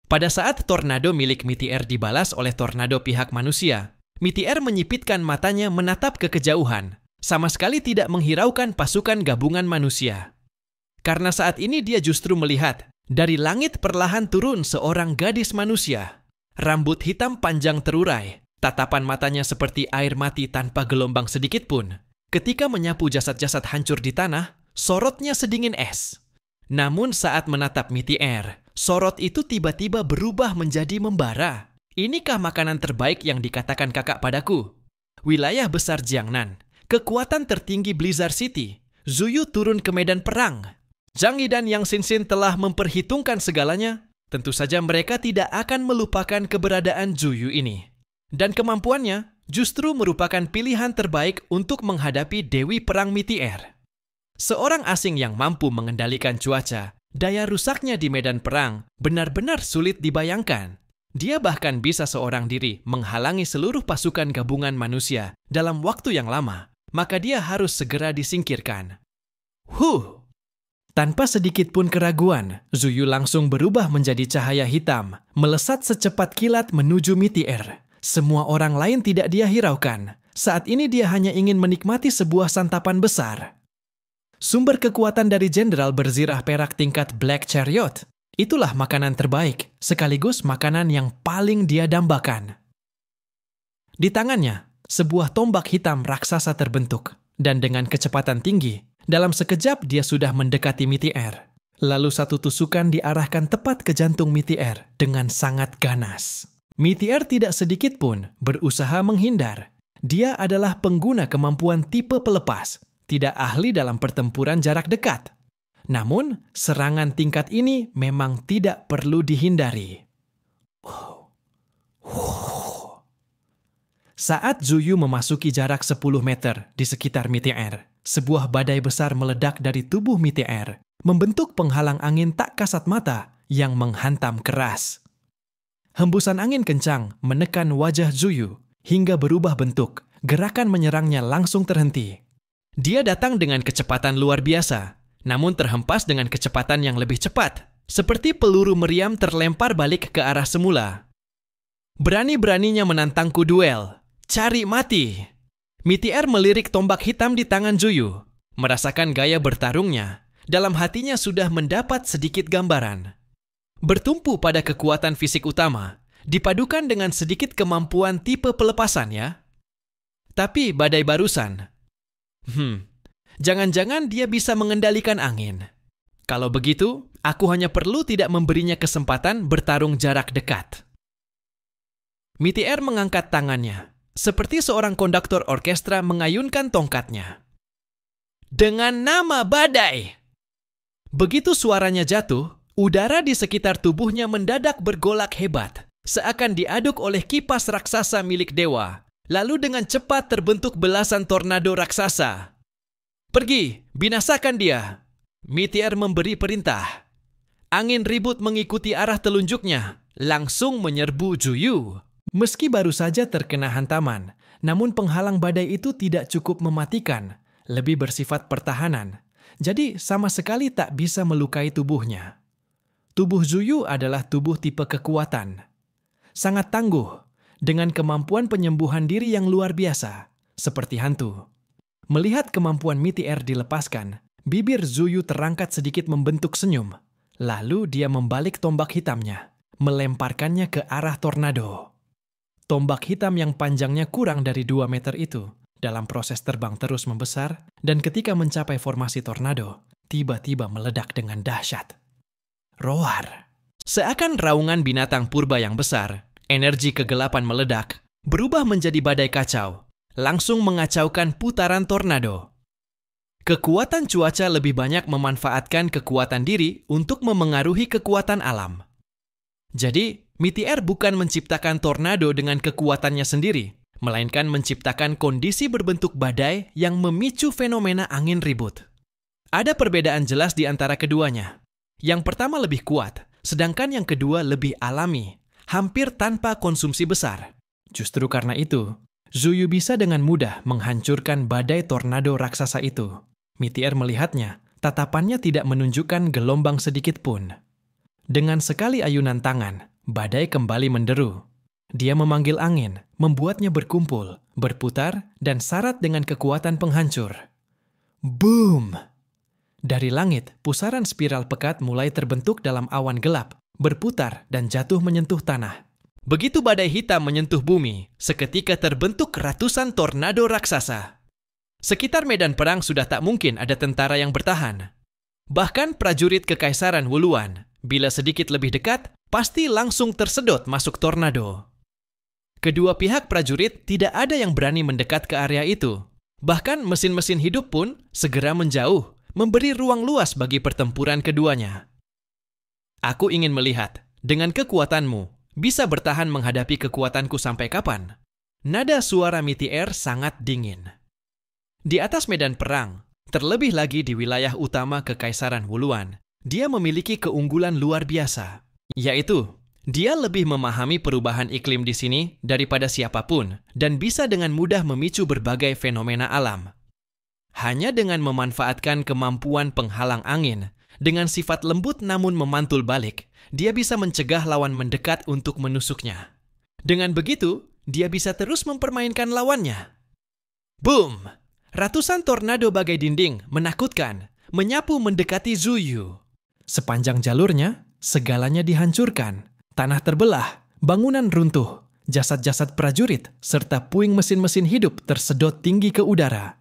Pada saat tornado milik Meteor dibalas oleh tornado pihak manusia, Meteor menyipitkan matanya menatap ke kejauhan, sama sekali tidak menghiraukan pasukan gabungan manusia. Karena saat ini dia justru melihat, dari langit perlahan turun seorang gadis manusia. Rambut hitam panjang terurai, tatapan matanya seperti air mati tanpa gelombang sedikit pun. Ketika menyapu jasad-jasad hancur di tanah, sorotnya sedingin es. Namun saat menatap Meteor, sorot itu tiba-tiba berubah menjadi membara. Inikah makanan terbaik yang dikatakan kakak padaku? Wilayah besar Jiangnan, kekuatan tertinggi Blizzard City, Zuyu turun ke medan perang. Zhang Yi dan Yang Xinxin telah memperhitungkan segalanya. Tentu saja mereka tidak akan melupakan keberadaan Zuyu ini. Dan kemampuannya justru merupakan pilihan terbaik untuk menghadapi Dewi Perang Meteor. Seorang asing yang mampu mengendalikan cuaca, daya rusaknya di medan perang benar-benar sulit dibayangkan. Dia bahkan bisa seorang diri menghalangi seluruh pasukan gabungan manusia dalam waktu yang lama, maka dia harus segera disingkirkan. Tanpa sedikit pun keraguan, Zuyu langsung berubah menjadi cahaya hitam, melesat secepat kilat menuju Meteor. Semua orang lain tidak dia hiraukan. Saat ini dia hanya ingin menikmati sebuah santapan besar. Sumber kekuatan dari jenderal berzirah perak tingkat Black Chariot. Itulah makanan terbaik, sekaligus makanan yang paling dia dambakan. Di tangannya, sebuah tombak hitam raksasa terbentuk, dan dengan kecepatan tinggi, dalam sekejap dia sudah mendekati Meteor. Lalu satu tusukan diarahkan tepat ke jantung Meteor dengan sangat ganas. Meteor tidak sedikit pun berusaha menghindar. Dia adalah pengguna kemampuan tipe pelepas, tidak ahli dalam pertempuran jarak dekat. Namun, serangan tingkat ini memang tidak perlu dihindari. Saat Zuyu memasuki jarak 10 meter di sekitar Meteor, sebuah badai besar meledak dari tubuh Meteor, membentuk penghalang angin tak kasat mata yang menghantam keras. Hembusan angin kencang menekan wajah Zuyu hingga berubah bentuk, gerakan menyerangnya langsung terhenti. Dia datang dengan kecepatan luar biasa, namun terhempas dengan kecepatan yang lebih cepat, seperti peluru meriam terlempar balik ke arah semula. Berani-beraninya menantangku duel, cari mati! Meteor melirik tombak hitam di tangan Zuyu. Merasakan gaya bertarungnya, dalam hatinya sudah mendapat sedikit gambaran. Bertumpu pada kekuatan fisik utama, dipadukan dengan sedikit kemampuan tipe pelepasan ya. Tapi badai barusan. Jangan-jangan dia bisa mengendalikan angin. Kalau begitu, aku hanya perlu tidak memberinya kesempatan bertarung jarak dekat. Meteor mengangkat tangannya, seperti seorang konduktor orkestra mengayunkan tongkatnya. Dengan nama badai! Begitu suaranya jatuh, udara di sekitar tubuhnya mendadak bergolak hebat, seakan diaduk oleh kipas raksasa milik dewa. Lalu dengan cepat terbentuk belasan tornado raksasa. Pergi, binasakan dia! Meteor memberi perintah. Angin ribut mengikuti arah telunjuknya, langsung menyerbu Zuyu. Meski baru saja terkena hantaman, namun penghalang badai itu tidak cukup mematikan, lebih bersifat pertahanan. Jadi sama sekali tak bisa melukai tubuhnya. Tubuh Zuyu adalah tubuh tipe kekuatan. Sangat tangguh, dengan kemampuan penyembuhan diri yang luar biasa, seperti hantu. Melihat kemampuan Meteor dilepaskan, bibir Zuyu terangkat sedikit membentuk senyum. Lalu dia membalik tombak hitamnya, melemparkannya ke arah tornado. Tombak hitam yang panjangnya kurang dari 2 meter itu, dalam proses terbang terus membesar, dan ketika mencapai formasi tornado, tiba-tiba meledak dengan dahsyat. Roar! Seakan raungan binatang purba yang besar, energi kegelapan meledak, berubah menjadi badai kacau, langsung mengacaukan putaran tornado. Kekuatan cuaca lebih banyak memanfaatkan kekuatan diri untuk memengaruhi kekuatan alam. Jadi, Meteor bukan menciptakan tornado dengan kekuatannya sendiri, melainkan menciptakan kondisi berbentuk badai yang memicu fenomena angin ribut. Ada perbedaan jelas di antara keduanya. Yang pertama lebih kuat, sedangkan yang kedua lebih alami, hampir tanpa konsumsi besar. Justru karena itu, Zuyu bisa dengan mudah menghancurkan badai tornado raksasa itu. Meteor melihatnya, tatapannya tidak menunjukkan gelombang sedikit pun. Dengan sekali ayunan tangan, Badai kembali menderu. Dia memanggil angin, membuatnya berkumpul, berputar, dan syarat dengan kekuatan penghancur. Boom! Dari langit, pusaran spiral pekat mulai terbentuk dalam awan gelap, berputar dan jatuh menyentuh tanah. Begitu badai hitam menyentuh bumi, seketika terbentuk ratusan tornado raksasa. Sekitar medan perang sudah tak mungkin ada tentara yang bertahan. Bahkan prajurit Kekaisaran Wuluan, bila sedikit lebih dekat, pasti langsung tersedot masuk tornado. Kedua pihak prajurit tidak ada yang berani mendekat ke area itu. Bahkan mesin-mesin hidup pun segera menjauh, memberi ruang luas bagi pertempuran keduanya. Aku ingin melihat, dengan kekuatanmu, bisa bertahan menghadapi kekuatanku sampai kapan? Nada suara Mitier sangat dingin. Di atas medan perang, terlebih lagi di wilayah utama Kekaisaran Wuluan, dia memiliki keunggulan luar biasa, yaitu dia lebih memahami perubahan iklim di sini daripada siapapun dan bisa dengan mudah memicu berbagai fenomena alam. Hanya dengan memanfaatkan kemampuan penghalang angin, dengan sifat lembut namun memantul balik, dia bisa mencegah lawan mendekat untuk menusuknya. Dengan begitu, dia bisa terus mempermainkan lawannya. Boom! Ratusan tornado bagai dinding, menakutkan, menyapu mendekati Zuyu. Sepanjang jalurnya, segalanya dihancurkan. Tanah terbelah, bangunan runtuh, jasad-jasad prajurit, serta puing mesin-mesin hidup tersedot tinggi ke udara.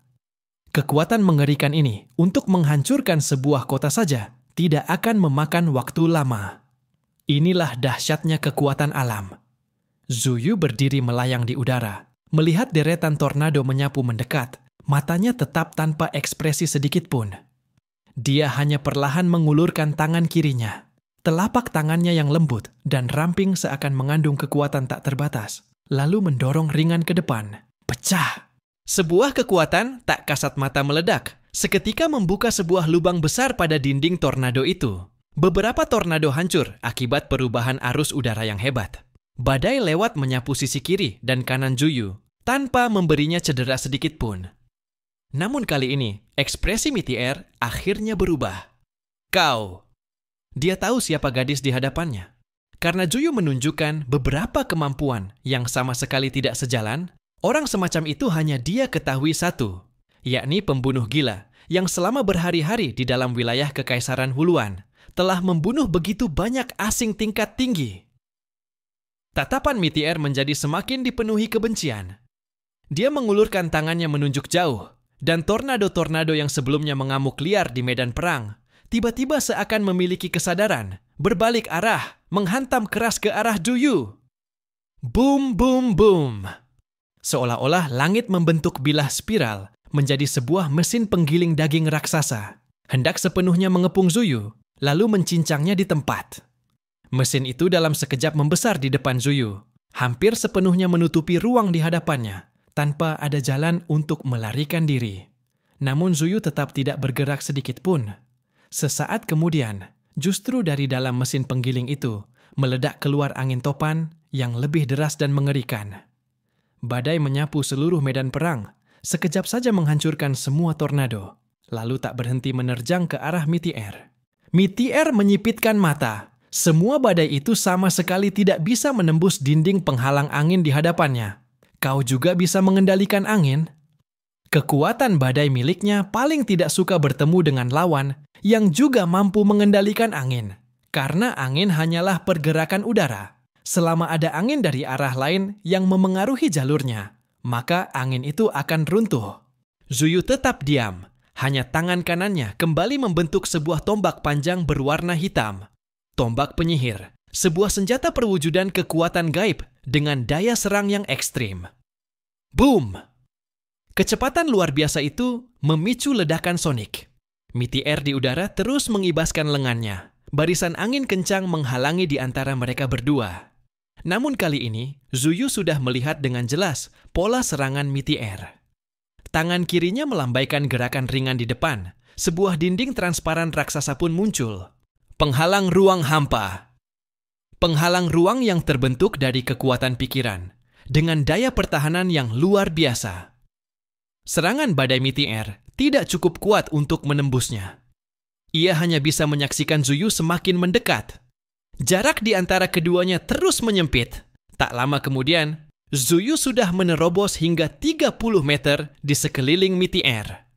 Kekuatan mengerikan ini untuk menghancurkan sebuah kota saja tidak akan memakan waktu lama. Inilah dahsyatnya kekuatan alam. Zuyu berdiri melayang di udara, melihat deretan tornado menyapu mendekat, matanya tetap tanpa ekspresi sedikit pun. Dia hanya perlahan mengulurkan tangan kirinya. Telapak tangannya yang lembut dan ramping seakan mengandung kekuatan tak terbatas, lalu mendorong ringan ke depan. Pecah! Sebuah kekuatan tak kasat mata meledak, seketika membuka sebuah lubang besar pada dinding tornado itu. Beberapa tornado hancur akibat perubahan arus udara yang hebat. Badai lewat menyapu sisi kiri dan kanan Zuyu, tanpa memberinya cedera sedikit pun. Namun kali ini, ekspresi Mitier akhirnya berubah. Kau! Dia tahu siapa gadis di hadapannya. Karena Zuyu menunjukkan beberapa kemampuan yang sama sekali tidak sejalan, orang semacam itu hanya dia ketahui satu, yakni pembunuh gila yang selama berhari-hari di dalam wilayah Kekaisaran Wuluan telah membunuh begitu banyak asing tingkat tinggi. Tatapan Mitier menjadi semakin dipenuhi kebencian. Dia mengulurkan tangannya menunjuk jauh, dan tornado-tornado yang sebelumnya mengamuk liar di medan perang tiba-tiba seakan memiliki kesadaran, berbalik arah, menghantam keras ke arah Zuyu. Boom, boom, boom. Seolah-olah langit membentuk bilah spiral menjadi sebuah mesin penggiling daging raksasa, hendak sepenuhnya mengepung Zuyu, lalu mencincangnya di tempat. Mesin itu dalam sekejap membesar di depan Zuyu, hampir sepenuhnya menutupi ruang di hadapannya, tanpa ada jalan untuk melarikan diri. Namun Zuyu tetap tidak bergerak sedikit pun. Sesaat kemudian, justru dari dalam mesin penggiling itu, meledak keluar angin topan yang lebih deras dan mengerikan. Badai menyapu seluruh medan perang, sekejap saja menghancurkan semua tornado, lalu tak berhenti menerjang ke arah Mitier. Mitier menyipitkan mata. Semua badai itu sama sekali tidak bisa menembus dinding penghalang angin di hadapannya. Kau juga bisa mengendalikan angin? Kekuatan badai miliknya paling tidak suka bertemu dengan lawan yang juga mampu mengendalikan angin. Karena angin hanyalah pergerakan udara. Selama ada angin dari arah lain yang memengaruhi jalurnya, maka angin itu akan runtuh. Zuyu tetap diam. Hanya tangan kanannya kembali membentuk sebuah tombak panjang berwarna hitam. Tombak penyihir, sebuah senjata perwujudan kekuatan gaib dengan daya serang yang ekstrim. Boom! Kecepatan luar biasa itu memicu ledakan sonik. Mitier di udara terus mengibaskan lengannya. Barisan angin kencang menghalangi di antara mereka berdua. Namun kali ini, Zuyu sudah melihat dengan jelas pola serangan Mitier. Tangan kirinya melambaikan gerakan ringan di depan. Sebuah dinding transparan raksasa pun muncul. Penghalang ruang hampa. Penghalang ruang yang terbentuk dari kekuatan pikiran, dengan daya pertahanan yang luar biasa. Serangan badai Mitier tidak cukup kuat untuk menembusnya. Ia hanya bisa menyaksikan Zuyu semakin mendekat. Jarak di antara keduanya terus menyempit. Tak lama kemudian, Zuyu sudah menerobos hingga 30 meter di sekeliling Meteor.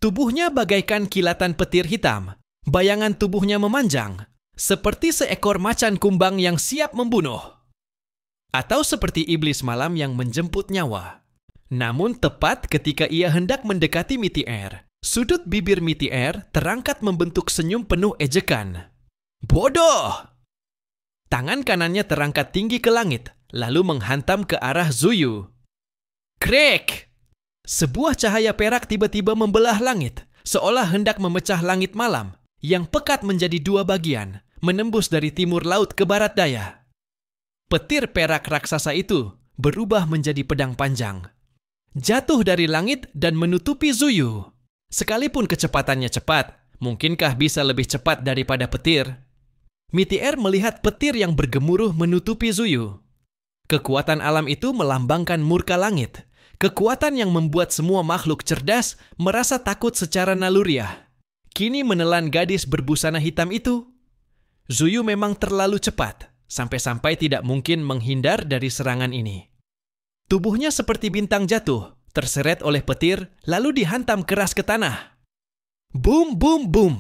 Tubuhnya bagaikan kilatan petir hitam. Bayangan tubuhnya memanjang, seperti seekor macan kumbang yang siap membunuh. Atau seperti iblis malam yang menjemput nyawa. Namun tepat ketika ia hendak mendekati Meteor, sudut bibir Meteor terangkat membentuk senyum penuh ejekan. Bodoh! Tangan kanannya terangkat tinggi ke langit, lalu menghantam ke arah Zuyu. Krek! Sebuah cahaya perak tiba-tiba membelah langit, seolah hendak memecah langit malam, yang pekat menjadi dua bagian, menembus dari timur laut ke barat daya. Petir perak raksasa itu berubah menjadi pedang panjang. Jatuh dari langit dan menutupi Zuyu. Sekalipun kecepatannya cepat, mungkinkah bisa lebih cepat daripada petir? Meteor melihat petir yang bergemuruh menutupi Zuyu. Kekuatan alam itu melambangkan murka langit. Kekuatan yang membuat semua makhluk cerdas merasa takut secara naluriah. Kini menelan gadis berbusana hitam itu. Zuyu memang terlalu cepat, sampai-sampai tidak mungkin menghindar dari serangan ini. Tubuhnya seperti bintang jatuh, terseret oleh petir, lalu dihantam keras ke tanah. Boom, boom, boom.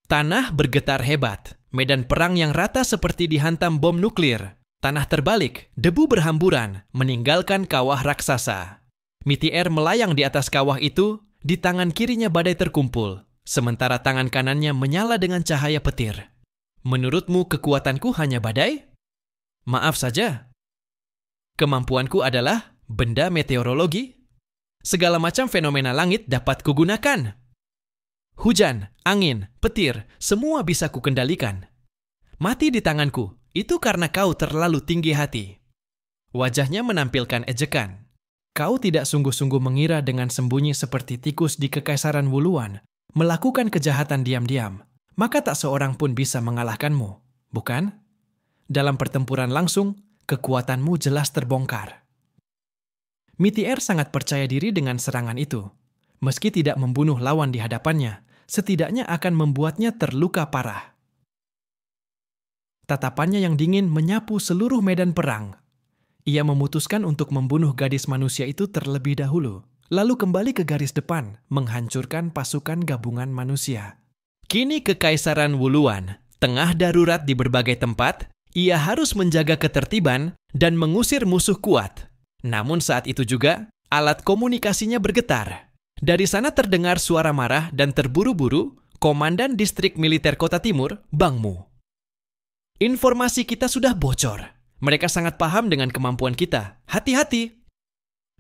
Tanah bergetar hebat. Medan perang yang rata seperti dihantam bom nuklir. Tanah terbalik, debu berhamburan, meninggalkan kawah raksasa. Meteor melayang di atas kawah itu, di tangan kirinya badai terkumpul, sementara tangan kanannya menyala dengan cahaya petir. Menurutmu kekuatanku hanya badai? Maaf saja. Kemampuanku adalah benda meteorologi. Segala macam fenomena langit dapat kugunakan. Hujan, angin, petir, semua bisa kukendalikan. Mati di tanganku, itu karena kau terlalu tinggi hati. Wajahnya menampilkan ejekan. Kau tidak sungguh-sungguh mengira dengan sembunyi seperti tikus di Kekaisaran Wuluan, melakukan kejahatan diam-diam, maka tak seorang pun bisa mengalahkanmu, bukan? Dalam pertempuran langsung, kekuatanmu jelas terbongkar. Meteor sangat percaya diri dengan serangan itu. Meski tidak membunuh lawan di hadapannya, setidaknya akan membuatnya terluka parah. Tatapannya yang dingin menyapu seluruh medan perang. Ia memutuskan untuk membunuh gadis manusia itu terlebih dahulu, lalu kembali ke garis depan, menghancurkan pasukan gabungan manusia. Kini Kekaisaran Wuluan, tengah darurat di berbagai tempat, ia harus menjaga ketertiban dan mengusir musuh kuat. Namun saat itu juga, alat komunikasinya bergetar. Dari sana terdengar suara marah dan terburu-buru, Komandan Distrik Militer Kota Timur, Bang Mu. Informasi kita sudah bocor. Mereka sangat paham dengan kemampuan kita. Hati-hati.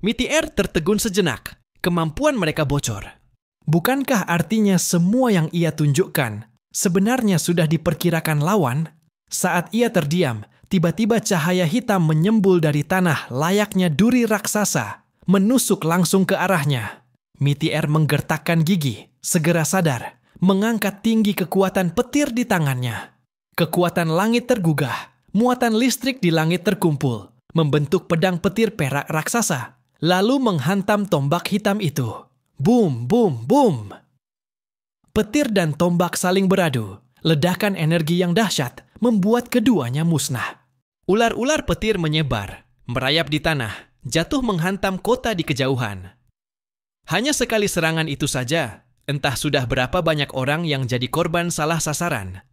Meteor tertegun sejenak. Kemampuan mereka bocor. Bukankah artinya semua yang ia tunjukkan sebenarnya sudah diperkirakan lawan? Saat ia terdiam, tiba-tiba cahaya hitam menyembul dari tanah layaknya duri raksasa, menusuk langsung ke arahnya. Meteor menggertakkan gigi, segera sadar, mengangkat tinggi kekuatan petir di tangannya. Kekuatan langit tergugah, muatan listrik di langit terkumpul, membentuk pedang petir perak raksasa, lalu menghantam tombak hitam itu. Boom, boom, boom. Petir dan tombak saling beradu. Ledakan energi yang dahsyat membuat keduanya musnah. Ular-ular petir menyebar, merayap di tanah, jatuh menghantam kota di kejauhan. Hanya sekali serangan itu saja, entah sudah berapa banyak orang yang jadi korban salah sasaran.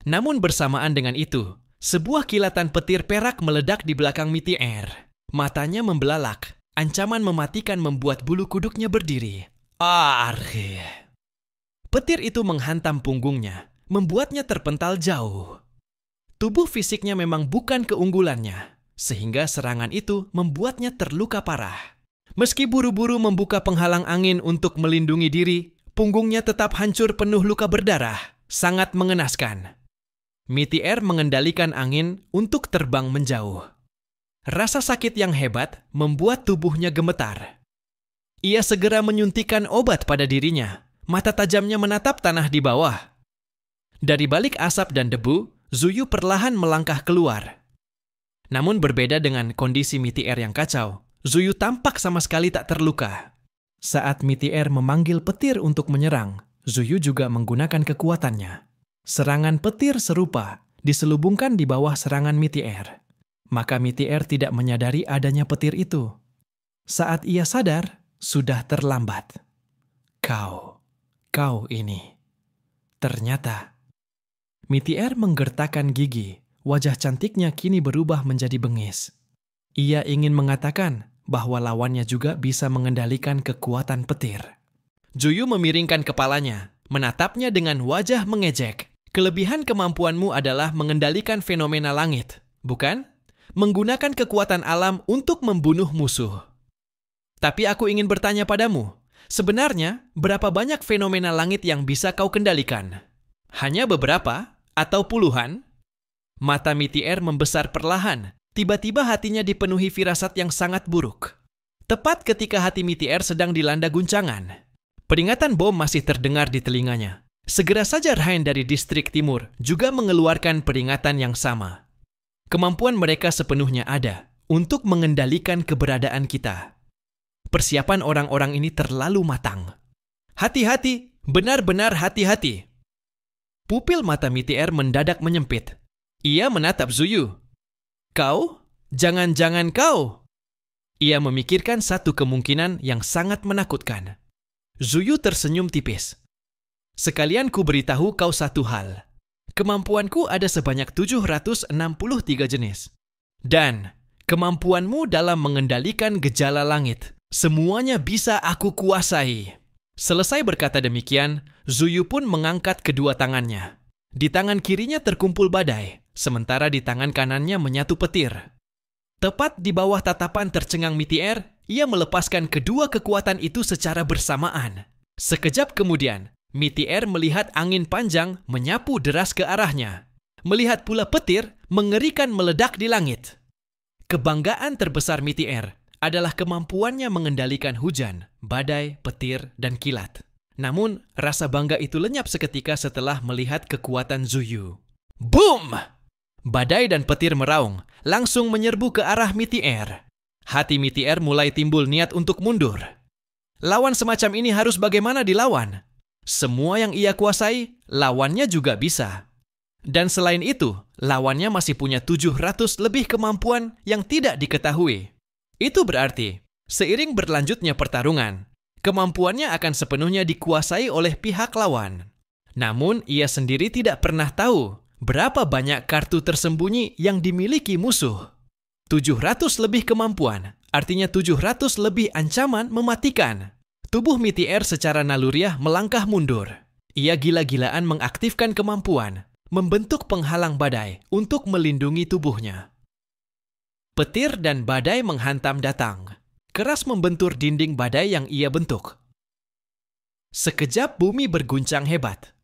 Namun bersamaan dengan itu, sebuah kilatan petir perak meledak di belakang Meteor. Matanya membelalak, ancaman mematikan membuat bulu kuduknya berdiri. Argh! Petir itu menghantam punggungnya, membuatnya terpental jauh. Tubuh fisiknya memang bukan keunggulannya, sehingga serangan itu membuatnya terluka parah. Meski buru-buru membuka penghalang angin untuk melindungi diri, punggungnya tetap hancur penuh luka berdarah, sangat mengenaskan. Meteor mengendalikan angin untuk terbang menjauh. Rasa sakit yang hebat membuat tubuhnya gemetar. Ia segera menyuntikkan obat pada dirinya. Mata tajamnya menatap tanah di bawah. Dari balik asap dan debu, Zuyu perlahan melangkah keluar. Namun berbeda dengan kondisi Meteor yang kacau, Zuyu tampak sama sekali tak terluka. Saat Meteor memanggil petir untuk menyerang, Zuyu juga menggunakan kekuatannya. Serangan petir serupa, diselubungkan di bawah serangan Mitier. Maka Mitier tidak menyadari adanya petir itu. Saat ia sadar, sudah terlambat. Kau ini. Ternyata. Mitier menggertakkan gigi. Wajah cantiknya kini berubah menjadi bengis. Ia ingin mengatakan bahwa lawannya juga bisa mengendalikan kekuatan petir. Zuyu memiringkan kepalanya, menatapnya dengan wajah mengejek. Kelebihan kemampuanmu adalah mengendalikan fenomena langit, bukan? Menggunakan kekuatan alam untuk membunuh musuh. Tapi aku ingin bertanya padamu, sebenarnya berapa banyak fenomena langit yang bisa kau kendalikan? Hanya beberapa atau puluhan? Mata Mitier membesar perlahan. Tiba-tiba hatinya dipenuhi firasat yang sangat buruk. Tepat ketika hati Mitier sedang dilanda guncangan. Peringatan bom masih terdengar di telinganya. Segera saja Rain dari distrik timur juga mengeluarkan peringatan yang sama. Kemampuan mereka sepenuhnya ada untuk mengendalikan keberadaan kita. Persiapan orang-orang ini terlalu matang. Hati-hati, benar-benar hati-hati. Pupil mata Mitier mendadak menyempit. Ia menatap Zuyu. Kau? Jangan-jangan kau? Ia memikirkan satu kemungkinan yang sangat menakutkan. Zuyu tersenyum tipis. Sekalian ku beritahu kau satu hal. Kemampuanku ada sebanyak 763 jenis. Dan kemampuanmu dalam mengendalikan gejala langit, semuanya bisa aku kuasai. Selesai berkata demikian, Zuyu pun mengangkat kedua tangannya. Di tangan kirinya terkumpul badai, sementara di tangan kanannya menyatu petir. Tepat di bawah tatapan tercengang Mitier, ia melepaskan kedua kekuatan itu secara bersamaan. Sekejap kemudian, Mitier melihat angin panjang menyapu deras ke arahnya. Melihat pula petir mengerikan meledak di langit. Kebanggaan terbesar Mitier adalah kemampuannya mengendalikan hujan, badai, petir, dan kilat. Namun, rasa bangga itu lenyap seketika setelah melihat kekuatan Zuyu. Boom! Badai dan petir meraung, langsung menyerbu ke arah Mitier. Hati Mitier mulai timbul niat untuk mundur. Lawan semacam ini harus bagaimana dilawan? Semua yang ia kuasai, lawannya juga bisa. Dan selain itu, lawannya masih punya 700 lebih kemampuan yang tidak diketahui. Itu berarti, seiring berlanjutnya pertarungan, kemampuannya akan sepenuhnya dikuasai oleh pihak lawan. Namun, ia sendiri tidak pernah tahu berapa banyak kartu tersembunyi yang dimiliki musuh. 700 lebih kemampuan, artinya 700 lebih ancaman mematikan. Tubuh Mitier secara naluriah melangkah mundur. Ia gila-gilaan mengaktifkan kemampuan, membentuk penghalang badai untuk melindungi tubuhnya. Petir dan badai menghantam datang. Keras membentur dinding badai yang ia bentuk. Sekejap bumi berguncang hebat.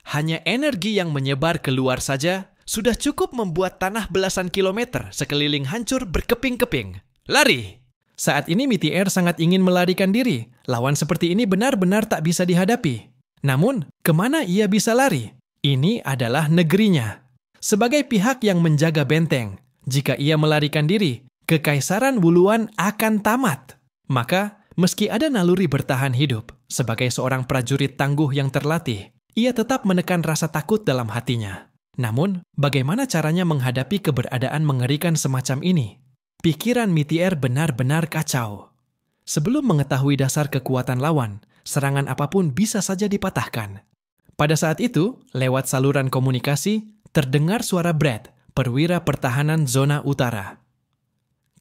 Hanya energi yang menyebar keluar saja sudah cukup membuat tanah belasan kilometer sekeliling hancur berkeping-keping. Lari! Saat ini Mitier sangat ingin melarikan diri. Lawan seperti ini benar-benar tak bisa dihadapi. Namun, kemana ia bisa lari? Ini adalah negerinya. Sebagai pihak yang menjaga benteng, jika ia melarikan diri, Kekaisaran Wuluan akan tamat. Maka, meski ada naluri bertahan hidup, sebagai seorang prajurit tangguh yang terlatih, ia tetap menekan rasa takut dalam hatinya. Namun, bagaimana caranya menghadapi keberadaan mengerikan semacam ini? Pikiran Mitier benar-benar kacau. Sebelum mengetahui dasar kekuatan lawan, serangan apapun bisa saja dipatahkan. Pada saat itu, lewat saluran komunikasi, terdengar suara Brad, perwira pertahanan zona utara.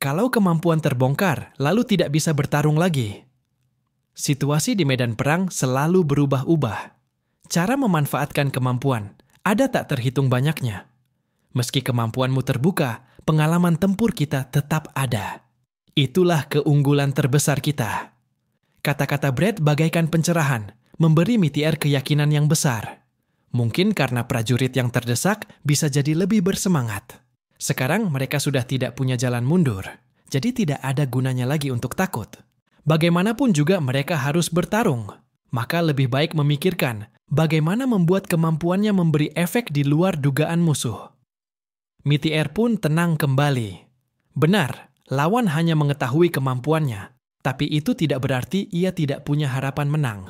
Kalau kemampuan terbongkar, lalu tidak bisa bertarung lagi. Situasi di medan perang selalu berubah-ubah. Cara memanfaatkan kemampuan ada tak terhitung banyaknya. Meski kemampuanmu terbuka, pengalaman tempur kita tetap ada. Itulah keunggulan terbesar kita. Kata-kata Brad bagaikan pencerahan, memberi Mitier keyakinan yang besar. Mungkin karena prajurit yang terdesak bisa jadi lebih bersemangat. Sekarang mereka sudah tidak punya jalan mundur, jadi tidak ada gunanya lagi untuk takut. Bagaimanapun juga mereka harus bertarung, maka lebih baik memikirkan bagaimana membuat kemampuannya memberi efek di luar dugaan musuh. Mitier pun tenang kembali. Benar, lawan hanya mengetahui kemampuannya, tapi itu tidak berarti ia tidak punya harapan menang.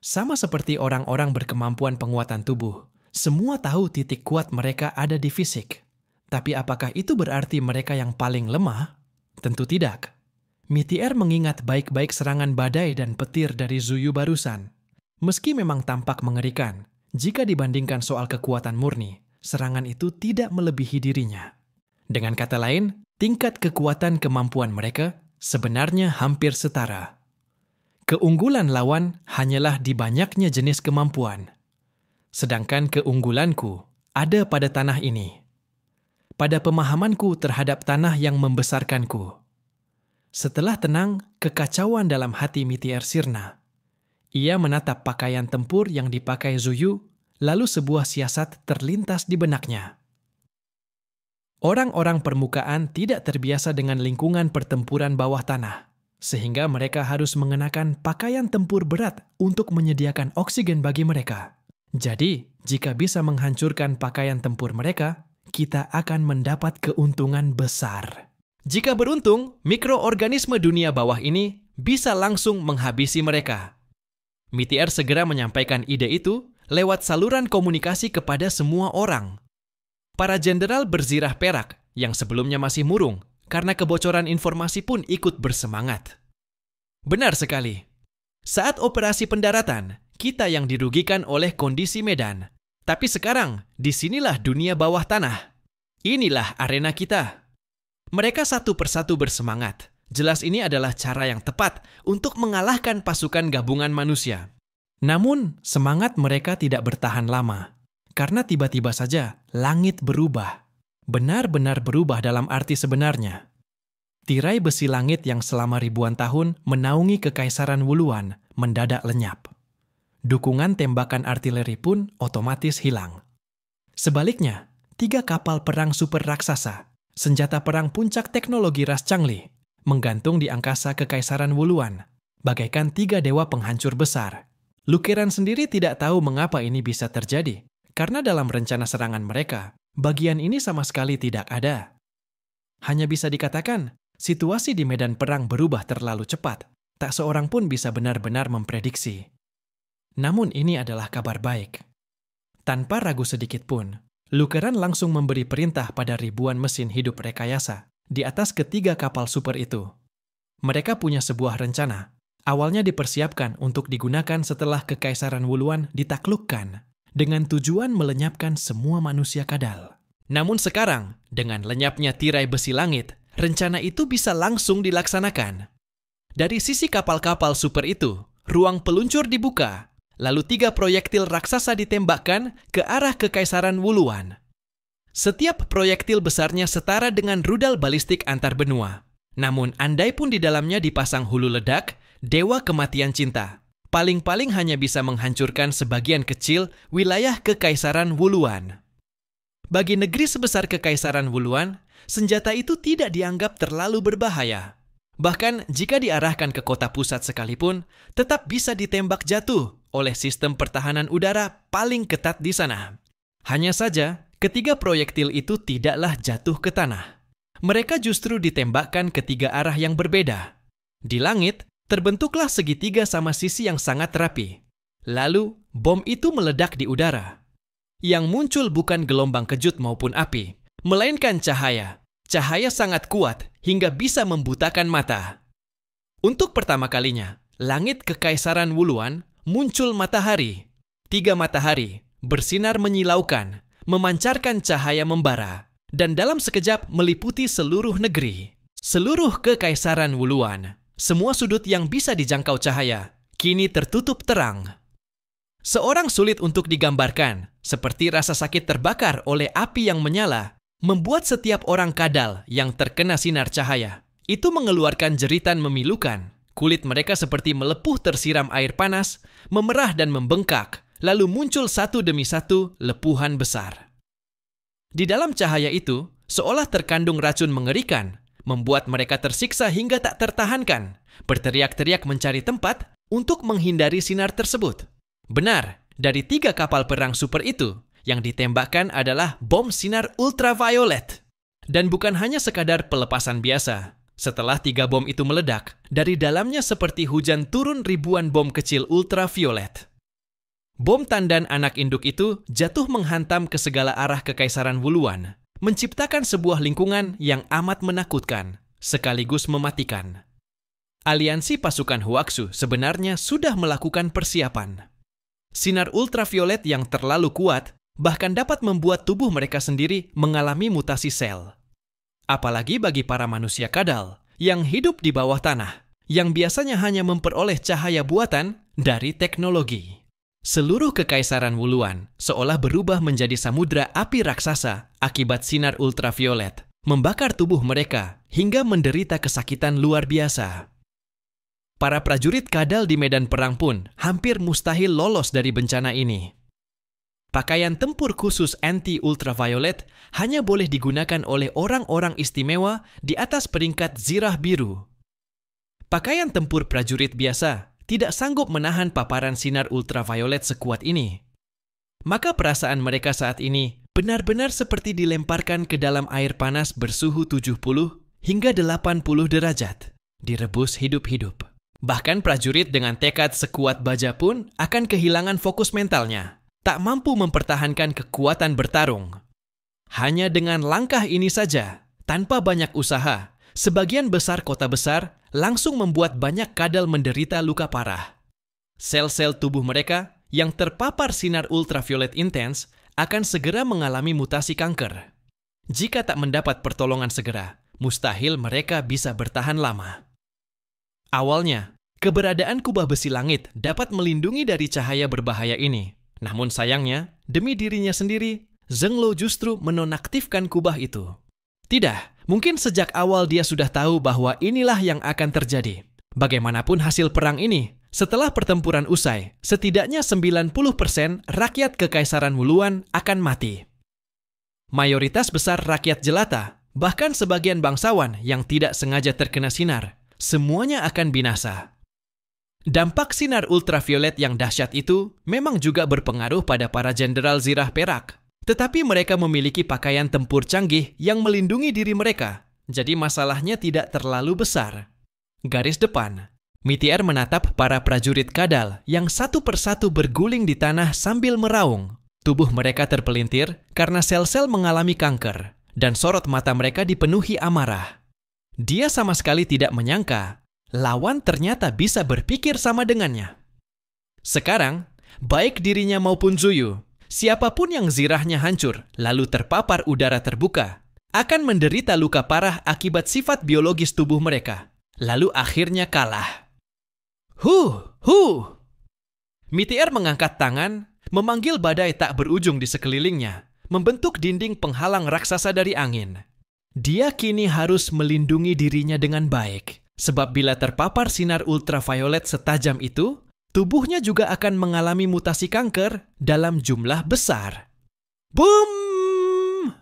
Sama seperti orang-orang berkemampuan penguatan tubuh, Semua tahu titik kuat mereka ada di fisik. Tapi apakah itu berarti mereka yang paling lemah? Tentu tidak. Mitier mengingat baik-baik serangan badai dan petir dari Zuyu barusan. Meski memang tampak mengerikan, jika dibandingkan soal kekuatan murni, serangan itu tidak melebihi dirinya. Dengan kata lain, tingkat kekuatan kemampuan mereka sebenarnya hampir setara. Keunggulan lawan hanyalah di banyaknya jenis kemampuan. Sedangkan keunggulanku ada pada tanah ini. Pada pemahamanku terhadap tanah yang membesarkanku. Setelah tenang, kekacauan dalam hati Mitier sirna. Ia menatap pakaian tempur yang dipakai Zuyu, lalu sebuah siasat terlintas di benaknya. Orang-orang permukaan tidak terbiasa dengan lingkungan pertempuran bawah tanah, sehingga mereka harus mengenakan pakaian tempur berat untuk menyediakan oksigen bagi mereka. Jadi, jika bisa menghancurkan pakaian tempur mereka, kita akan mendapat keuntungan besar. Jika beruntung, mikroorganisme dunia bawah ini bisa langsung menghabisi mereka. Mitier segera menyampaikan ide itu lewat saluran komunikasi kepada semua orang. Para jenderal berzirah perak yang sebelumnya masih murung karena kebocoran informasi pun ikut bersemangat. Benar sekali. Saat operasi pendaratan, kita yang dirugikan oleh kondisi medan. Tapi sekarang, disinilah dunia bawah tanah. Inilah arena kita. Mereka satu persatu bersemangat. Jelas ini adalah cara yang tepat untuk mengalahkan pasukan gabungan manusia. Namun, semangat mereka tidak bertahan lama. Karena tiba-tiba saja, langit berubah. Benar-benar berubah dalam arti sebenarnya. Tirai besi langit yang selama ribuan tahun menaungi Kekaisaran Wuluan mendadak lenyap. Dukungan tembakan artileri pun otomatis hilang. Sebaliknya, 3 kapal perang super raksasa, senjata perang puncak teknologi ras Changli, menggantung di angkasa Kekaisaran Wuluan, bagaikan 3 dewa penghancur besar. Lukeran sendiri tidak tahu mengapa ini bisa terjadi, karena dalam rencana serangan mereka, bagian ini sama sekali tidak ada. Hanya bisa dikatakan, situasi di medan perang berubah terlalu cepat, tak seorang pun bisa benar-benar memprediksi. Namun ini adalah kabar baik. Tanpa ragu sedikit pun, Lukeran langsung memberi perintah pada ribuan mesin hidup rekayasa di atas ketiga kapal super itu. Mereka punya sebuah rencana, awalnya dipersiapkan untuk digunakan setelah Kekaisaran Wuluan ditaklukkan, dengan tujuan melenyapkan semua manusia kadal. Namun sekarang, dengan lenyapnya tirai besi langit, rencana itu bisa langsung dilaksanakan. Dari sisi kapal-kapal super itu, ruang peluncur dibuka, lalu 3 proyektil raksasa ditembakkan ke arah Kekaisaran Wuluan. Setiap proyektil besarnya setara dengan rudal balistik antar benua. Namun andai pun di dalamnya dipasang hulu ledak, dewa kematian cinta, paling-paling hanya bisa menghancurkan sebagian kecil wilayah Kekaisaran Wuluan. Bagi negeri sebesar Kekaisaran Wuluan, senjata itu tidak dianggap terlalu berbahaya. Bahkan jika diarahkan ke kota pusat sekalipun, tetap bisa ditembak jatuh oleh sistem pertahanan udara paling ketat di sana. Hanya saja, ketiga proyektil itu tidaklah jatuh ke tanah. Mereka justru ditembakkan ke 3 arah yang berbeda. Di langit, terbentuklah segitiga sama sisi yang sangat rapi. Lalu, bom itu meledak di udara. Yang muncul bukan gelombang kejut maupun api, melainkan cahaya. Cahaya sangat kuat hingga bisa membutakan mata. Untuk pertama kalinya, langit Kekaisaran Wuluan muncul matahari. 3 matahari bersinar menyilaukan, memancarkan cahaya membara, dan dalam sekejap meliputi seluruh negeri. Seluruh Kekaisaran Wuluan, semua sudut yang bisa dijangkau cahaya, kini tertutup terang. Seorang sulit untuk digambarkan, seperti rasa sakit terbakar oleh api yang menyala, membuat setiap orang kadal yang terkena sinar cahaya itu mengeluarkan jeritan memilukan. Kulit mereka seperti melepuh tersiram air panas, memerah dan membengkak, lalu muncul satu demi satu lepuhan besar. Di dalam cahaya itu, seolah terkandung racun mengerikan, membuat mereka tersiksa hingga tak tertahankan, berteriak-teriak mencari tempat untuk menghindari sinar tersebut. Benar, dari 3 kapal perang super itu, yang ditembakkan adalah bom sinar ultraviolet. Dan bukan hanya sekadar pelepasan biasa. Setelah 3 bom itu meledak, dari dalamnya seperti hujan turun ribuan bom kecil ultraviolet. Bom tandan anak induk itu jatuh menghantam ke segala arah Kekaisaran Wuluan, menciptakan sebuah lingkungan yang amat menakutkan, sekaligus mematikan. Aliansi pasukan Huaxu sebenarnya sudah melakukan persiapan. Sinar ultraviolet yang terlalu kuat bahkan dapat membuat tubuh mereka sendiri mengalami mutasi sel. Apalagi bagi para manusia kadal yang hidup di bawah tanah, yang biasanya hanya memperoleh cahaya buatan dari teknologi. Seluruh Kekaisaran Wuluan seolah berubah menjadi samudra api raksasa akibat sinar ultraviolet, membakar tubuh mereka hingga menderita kesakitan luar biasa. Para prajurit kadal di medan perang pun hampir mustahil lolos dari bencana ini. Pakaian tempur khusus anti-ultraviolet hanya boleh digunakan oleh orang-orang istimewa di atas peringkat zirah biru. Pakaian tempur prajurit biasa tidak sanggup menahan paparan sinar ultraviolet sekuat ini. Maka perasaan mereka saat ini benar-benar seperti dilemparkan ke dalam air panas bersuhu 70 hingga 80 derajat, direbus hidup-hidup. Bahkan prajurit dengan tekad sekuat baja pun akan kehilangan fokus mentalnya, tak mampu mempertahankan kekuatan bertarung. Hanya dengan langkah ini saja, tanpa banyak usaha, sebagian besar kota besar langsung membuat banyak kadal menderita luka parah. Sel-sel tubuh mereka yang terpapar sinar ultraviolet intens akan segera mengalami mutasi kanker. Jika tak mendapat pertolongan segera, mustahil mereka bisa bertahan lama. Awalnya, keberadaan kubah besi langit dapat melindungi dari cahaya berbahaya ini. Namun sayangnya, demi dirinya sendiri, Zhenglo justru menonaktifkan kubah itu. Tidak, mungkin sejak awal dia sudah tahu bahwa inilah yang akan terjadi. Bagaimanapun hasil perang ini, setelah pertempuran usai, setidaknya 90% rakyat Kekaisaran Wuluan akan mati. Mayoritas besar rakyat jelata, bahkan sebagian bangsawan yang tidak sengaja terkena sinar, semuanya akan binasa. Dampak sinar ultraviolet yang dahsyat itu memang juga berpengaruh pada para jenderal zirah perak. Tetapi mereka memiliki pakaian tempur canggih yang melindungi diri mereka, jadi masalahnya tidak terlalu besar. Garis depan, Mitier menatap para prajurit kadal yang satu persatu berguling di tanah sambil meraung. Tubuh mereka terpelintir karena sel-sel mengalami kanker, dan sorot mata mereka dipenuhi amarah. Dia sama sekali tidak menyangka lawan ternyata bisa berpikir sama dengannya. Sekarang, baik dirinya maupun Zuyu, siapapun yang zirahnya hancur lalu terpapar udara terbuka, akan menderita luka parah akibat sifat biologis tubuh mereka, lalu akhirnya kalah. Mitier mengangkat tangan, memanggil badai tak berujung di sekelilingnya, membentuk dinding penghalang raksasa dari angin. Dia kini harus melindungi dirinya dengan baik. Sebab bila terpapar sinar ultraviolet setajam itu, tubuhnya juga akan mengalami mutasi kanker dalam jumlah besar. Boom!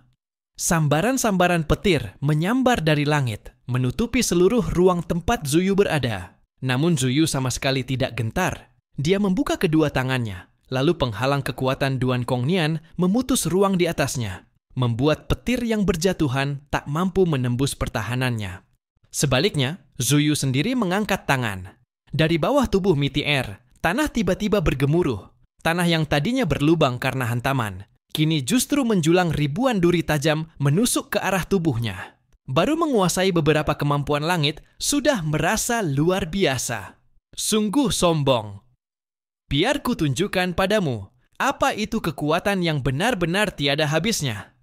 Sambaran-sambaran petir menyambar dari langit, menutupi seluruh ruang tempat Zuyu berada. Namun Zuyu sama sekali tidak gentar. Dia membuka kedua tangannya, lalu penghalang kekuatan Duan Kongnian memutus ruang di atasnya, membuat petir yang berjatuhan tak mampu menembus pertahanannya. Sebaliknya, Zuyu sendiri mengangkat tangan. Dari bawah tubuh Mitier, tanah tiba-tiba bergemuruh. Tanah yang tadinya berlubang karena hantaman, kini justru menjulang ribuan duri tajam menusuk ke arah tubuhnya. Baru menguasai beberapa kemampuan langit, sudah merasa luar biasa. Sungguh sombong. Biar kutunjukkan padamu, apa itu kekuatan yang benar-benar tiada habisnya.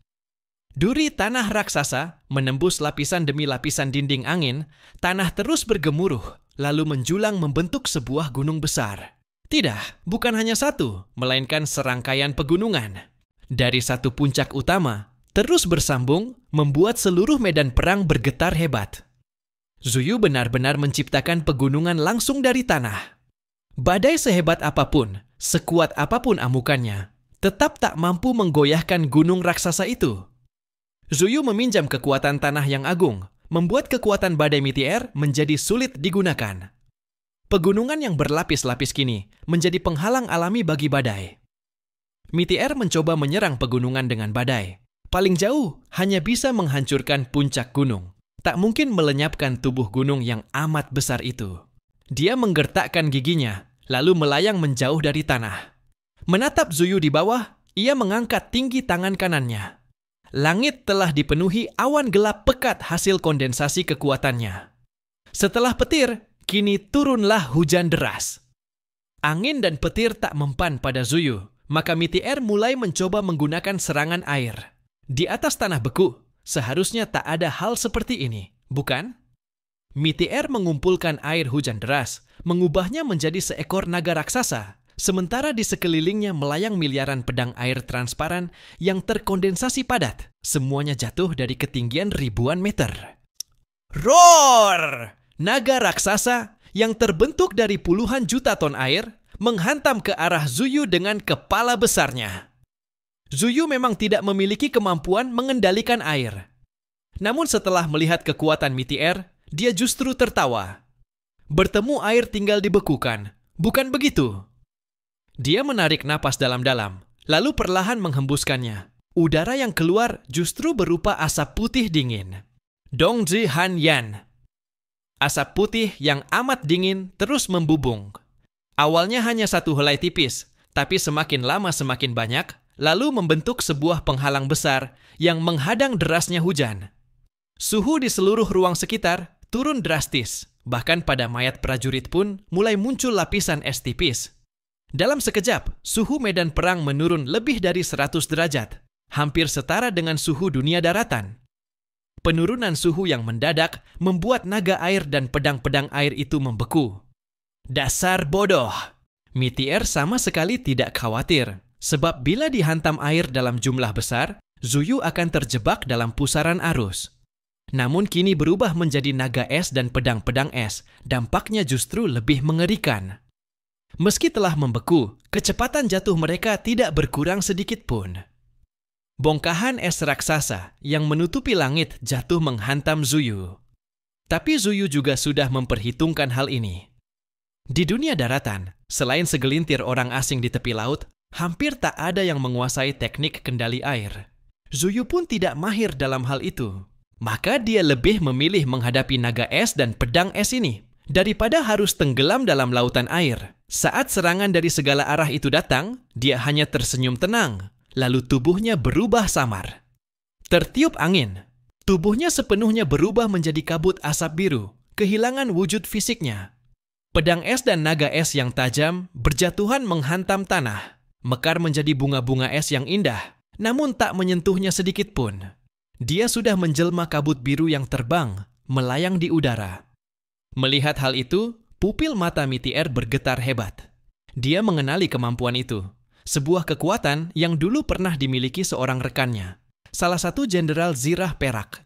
Duri tanah raksasa menembus lapisan demi lapisan dinding angin, tanah terus bergemuruh, lalu menjulang membentuk sebuah gunung besar. Tidak, bukan hanya satu, melainkan serangkaian pegunungan. Dari satu puncak utama, terus bersambung, membuat seluruh medan perang bergetar hebat. Zuyu benar-benar menciptakan pegunungan langsung dari tanah. Badai sehebat apapun, sekuat apapun amukannya, tetap tak mampu menggoyahkan gunung raksasa itu. Zuyu meminjam kekuatan tanah yang agung, membuat kekuatan badai Mitier menjadi sulit digunakan. Pegunungan yang berlapis-lapis kini menjadi penghalang alami bagi badai. Mitier mencoba menyerang pegunungan dengan badai. Paling jauh hanya bisa menghancurkan puncak gunung. Tak mungkin melenyapkan tubuh gunung yang amat besar itu. Dia menggertakkan giginya, lalu melayang menjauh dari tanah. Menatap Zuyu di bawah, ia mengangkat tinggi tangan kanannya. Langit telah dipenuhi awan gelap pekat hasil kondensasi kekuatannya. Setelah petir, kini turunlah hujan deras. Angin dan petir tak mempan pada Zuyu, maka Meteor mulai mencoba menggunakan serangan air. Di atas tanah beku, seharusnya tak ada hal seperti ini, bukan? Meteor mengumpulkan air hujan deras, mengubahnya menjadi seekor naga raksasa, sementara di sekelilingnya melayang miliaran pedang air transparan yang terkondensasi padat. Semuanya jatuh dari ketinggian ribuan meter. Roar! Naga raksasa yang terbentuk dari puluhan juta ton air menghantam ke arah Zuyu dengan kepala besarnya. Zuyu memang tidak memiliki kemampuan mengendalikan air. Namun setelah melihat kekuatan Meteor, dia justru tertawa. Bertemu air tinggal dibekukan, bukan begitu? Dia menarik napas dalam-dalam, lalu perlahan menghembuskannya. Udara yang keluar justru berupa asap putih dingin. Dongzi Han Yan. Asap putih yang amat dingin terus membubung. Awalnya hanya satu helai tipis, tapi semakin lama semakin banyak, lalu membentuk sebuah penghalang besar yang menghadang derasnya hujan. Suhu di seluruh ruang sekitar turun drastis, bahkan pada mayat prajurit pun mulai muncul lapisan es tipis. Dalam sekejap, suhu medan perang menurun lebih dari 100 derajat, hampir setara dengan suhu dunia daratan. Penurunan suhu yang mendadak membuat naga air dan pedang-pedang air itu membeku. Dasar bodoh! Meteor sama sekali tidak khawatir, sebab bila dihantam air dalam jumlah besar, Zuyu akan terjebak dalam pusaran arus. Namun kini berubah menjadi naga es dan pedang-pedang es, dampaknya justru lebih mengerikan. Meski telah membeku, kecepatan jatuh mereka tidak berkurang sedikit pun. Bongkahan es raksasa yang menutupi langit jatuh menghantam Zuyu. Tapi Zuyu juga sudah memperhitungkan hal ini. Di dunia daratan, selain segelintir orang asing di tepi laut, hampir tak ada yang menguasai teknik kendali air. Zuyu pun tidak mahir dalam hal itu. Maka dia lebih memilih menghadapi naga es dan pedang es ini daripada harus tenggelam dalam lautan air. Saat serangan dari segala arah itu datang, dia hanya tersenyum tenang, lalu tubuhnya berubah samar. Tertiup angin, tubuhnya sepenuhnya berubah menjadi kabut asap biru, kehilangan wujud fisiknya. Pedang es dan naga es yang tajam berjatuhan menghantam tanah, mekar menjadi bunga-bunga es yang indah, namun tak menyentuhnya sedikit pun. Dia sudah menjelma kabut biru yang terbang, melayang di udara. Melihat hal itu, pupil mata Meteor bergetar hebat. Dia mengenali kemampuan itu, sebuah kekuatan yang dulu pernah dimiliki seorang rekannya, salah satu jenderal zirah perak.